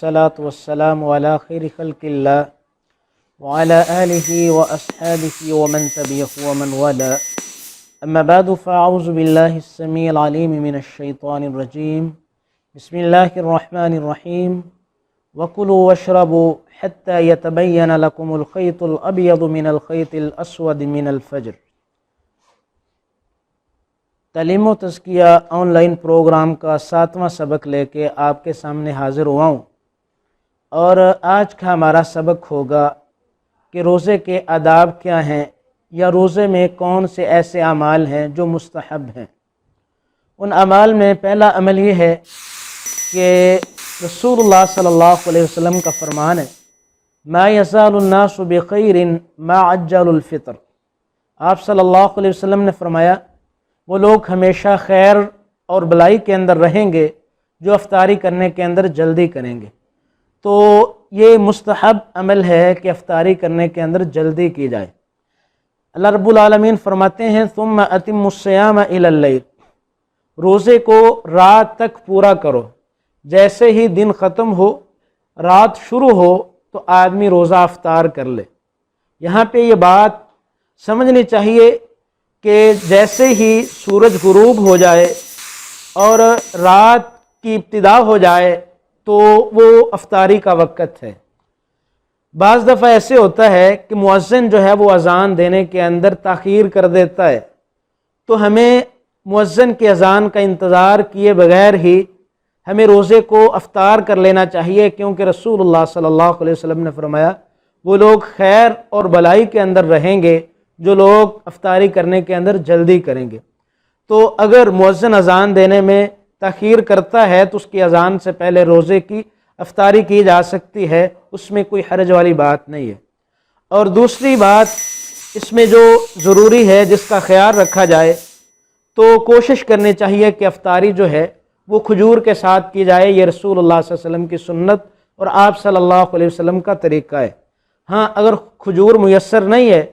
والصلاة والسلام على خير خلق الله وعلى آله وأصحابه ومن تبعه ومن والاه. أما بعد فأعوذ بالله السميع العليم من الشيطان الرجيم. بسم الله الرحمن الرحيم. وكلوا واشربوا حتى يتبين لكم الخيط الأبيض من الخيط الأسود من الفجر. تعلیم و تزکیہ آن لائن پروگرام کا 7واں سبق لے کے آپ کے سامنے حاضر ہوا ہوں، اور آج کا ہمارا سبق ہوگا کہ روزے کے آداب کیا ہیں، یا روزے میں کون سے ایسے اعمال ہیں جو مستحب ہیں۔ ان اعمال میں پہلا عمل یہ ہے کہ رسول اللہ صلی اللہ علیہ وسلم کا فرمان ہے، ما یزال الناس بخیر ما عجل الفطر۔ آپ صلی اللہ علیہ وسلم نے فرمایا وہ لوگ ہمیشہ خیر اور بلائی کے اندر رہیں گے جو افطاری کرنے کے اندر جلدی کریں گے۔ تو یہ مستحب عمل ہے کہ افطاری کرنے کے اندر جلدی کی جائے۔ اللہ رب العالمین فرماتے ہیں ثم اتموا الصیام الی اللیل، روزے کو رات تک پورا کرو، جیسے ہی دن ختم ہو رات شروع ہو تو آدمی روزہ افطار کر لے۔ یہاں پہ یہ بات سمجھنی چاہیے کہ جیسے ہی سورج غروب ہو جائے اور رات کی ابتدا ہو جائے تو وہ افطاری کا وقت ہے۔ بعض دفعہ ایسے ہوتا ہے کہ مؤذن جو ہے وہ اذان دینے کے اندر تاخیر کر دیتا ہے، تو ہمیں مؤذن کی اذان کا انتظار کیے بغیر ہی ہمیں روزے کو افطار کر لینا چاہیے، کیونکہ رسول اللہ صلی اللہ علیہ وسلم نے فرمایا وہ لوگ خیر اور بلائی کے اندر رہیں گے جو لوگ افطاری کرنے کے اندر جلدی کریں گے۔ تو اگر مؤذن اذان دینے میں تاخیر کرتا ہے تو اس کی اذان سے پہلے روزے کی افطاری کی جا سکتی ہے، اس میں کوئی حرج والی بات نہیں ہے۔ اور دوسری بات اس میں جو ضروری ہے جس کا خیال رکھا جائے تو کوشش کرنی چاہیے کہ افطاری جو ہے وہ کھجور کے ساتھ کی جائے۔ یہ رسول اللہ صلی اللہ علیہ وسلم کی سنت اور آپ صلی اللہ علیہ وسلم کا طریقہ ہے۔ ہاں اگر کھجور میسر نہیں ہے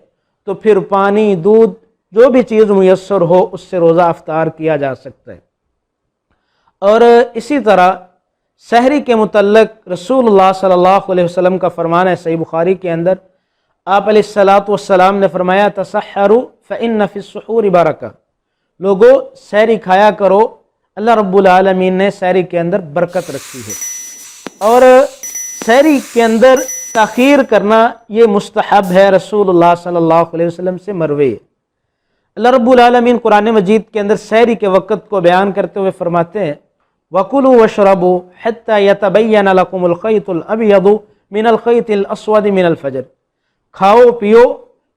تو پھر پانی، دودھ، جو بھی چیز میسر ہو اس سے روزہ افطار کیا جا سکتا ہے۔ اور اسی طرح سحری کے متعلق رسول اللہ صلی اللہ علیہ وسلم کا فرمان ہے صحیح بخاری کے اندر، آپ علیہ الصلاۃ والسلام نے فرمایا تسحروا فإن فی السحور برکہ، لوگو سحری کھایا کرو، اللہ رب العالمین نے سحری کے اندر برکت رکھی ہے۔ اور سحری کے اندر تاخیر کرنا یہ مستحب ہے، رسول اللہ صلی اللہ علیہ وسلم سے مروی ہے۔ اللہ رب العالمین قرآن مجید کے اندر سحری کے وقت کو بیان کرتے ہوئے فرماتے ہیں وَكُلُوا وَاشْرَبُوا حَتَّى يَتَبَيَّنَ لَكُمُ الْخَيْطُ الْأَبْيَضُ مِنَ الْخَيْطِ الْأَسْوَدِ مِنَ الْفَجْرِ، کھاؤ پیو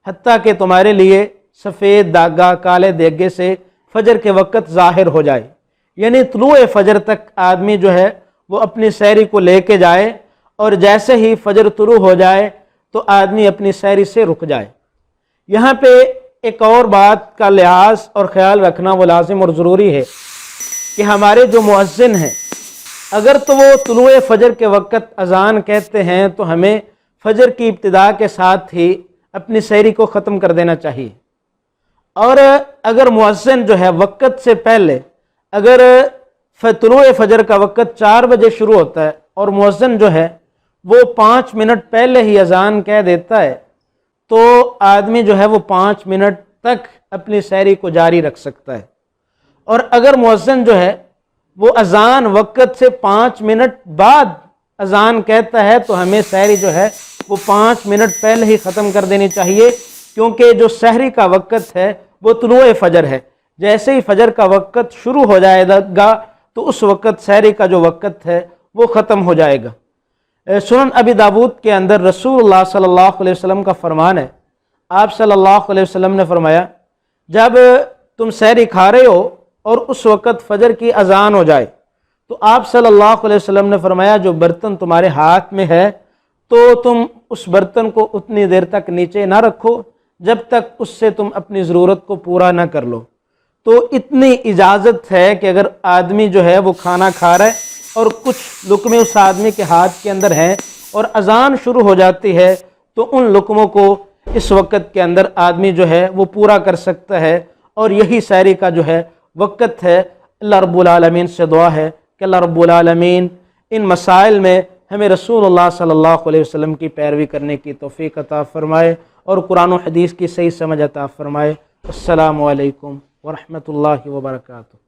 حتیٰ کہ تمہارے لیے سفید داغا کالے دیگے سے فجر کے وقت ظاہر ہو جائے، یعنی طلوع فجر تک آدمی جو ہے وہ اپنی سحری کو لے کے جائے، اور جیسے ہی فجر طلوع ہو جائے تو آدمی اپنی سحری سے رک جائے۔ یہاں پہ ایک اور بات کا لحاظ اور خیال رکھنا وہ لازم اور ضروری ہے کہ ہمارے جو مؤذن ہیں اگر تو وہ طلوع فجر کے وقت اذان کہتے ہیں تو ہمیں فجر کی ابتدا کے ساتھ ہی اپنی سحری کو ختم کر دینا چاہیے۔ اور اگر مؤذن جو ہے وقت سے پہلے، اگر طلوع فجر کا وقت 4 بجے شروع ہوتا ہے اور مؤذن جو ہے وہ 5 منٹ پہلے ہی اذان کہہ دیتا ہے تو آدمی جو ہے وہ 5 منٹ تک اپنی سحری کو جاری رکھ سکتا ہے۔ اور اگر مؤذن جو ہے وہ اذان وقت سے 5 منٹ بعد اذان کہتا ہے تو ہمیں سحری جو ہے وہ 5 منٹ پہلے ہی ختم کر دینی چاہیے، کیونکہ جو سحری کا وقت ہے وہ طلوع فجر ہے۔ جیسے ہی فجر کا وقت شروع ہو جائے گا تو اس وقت سحری کا جو وقت ہے وہ ختم ہو جائے گا۔ سنن ابی داود کے اندر رسول اللہ صلی اللہ علیہ وسلم کا فرمان ہے، آپ صلی اللہ علیہ وسلم نے فرمایا جب تم سحری کھا رہے ہو اور اس وقت فجر کی اذان ہو جائے تو آپ صلی اللہ علیہ وسلم نے فرمایا جو برتن تمہارے ہاتھ میں ہے تو تم اس برتن کو اتنی دیر تک نیچے نہ رکھو جب تک اس سے تم اپنی ضرورت کو پورا نہ کر لو۔ تو اتنی اجازت ہے کہ اگر آدمی جو ہے وہ کھانا کھا رہا ہے اور کچھ لقمے اس آدمی کے ہاتھ کے اندر ہیں اور اذان شروع ہو جاتی ہے تو ان لقموں کو اس وقت کے اندر آدمی جو ہے وہ پورا کر سکتا ہے، اور یہی سحری کا جو ہے وقت ہے۔ اللہ رب العالمین سے دعا ہے کہ اللہ رب العالمین ان مسائل میں ہمیں رسول اللہ صلی اللہ علیہ وسلم کی پیروی کرنے کی توفیق عطا فرمائے اور قرآن و حدیث کی صحیح سمجھ عطا فرمائے۔ السلام علیکم ورحمۃ اللہ وبرکاتہ۔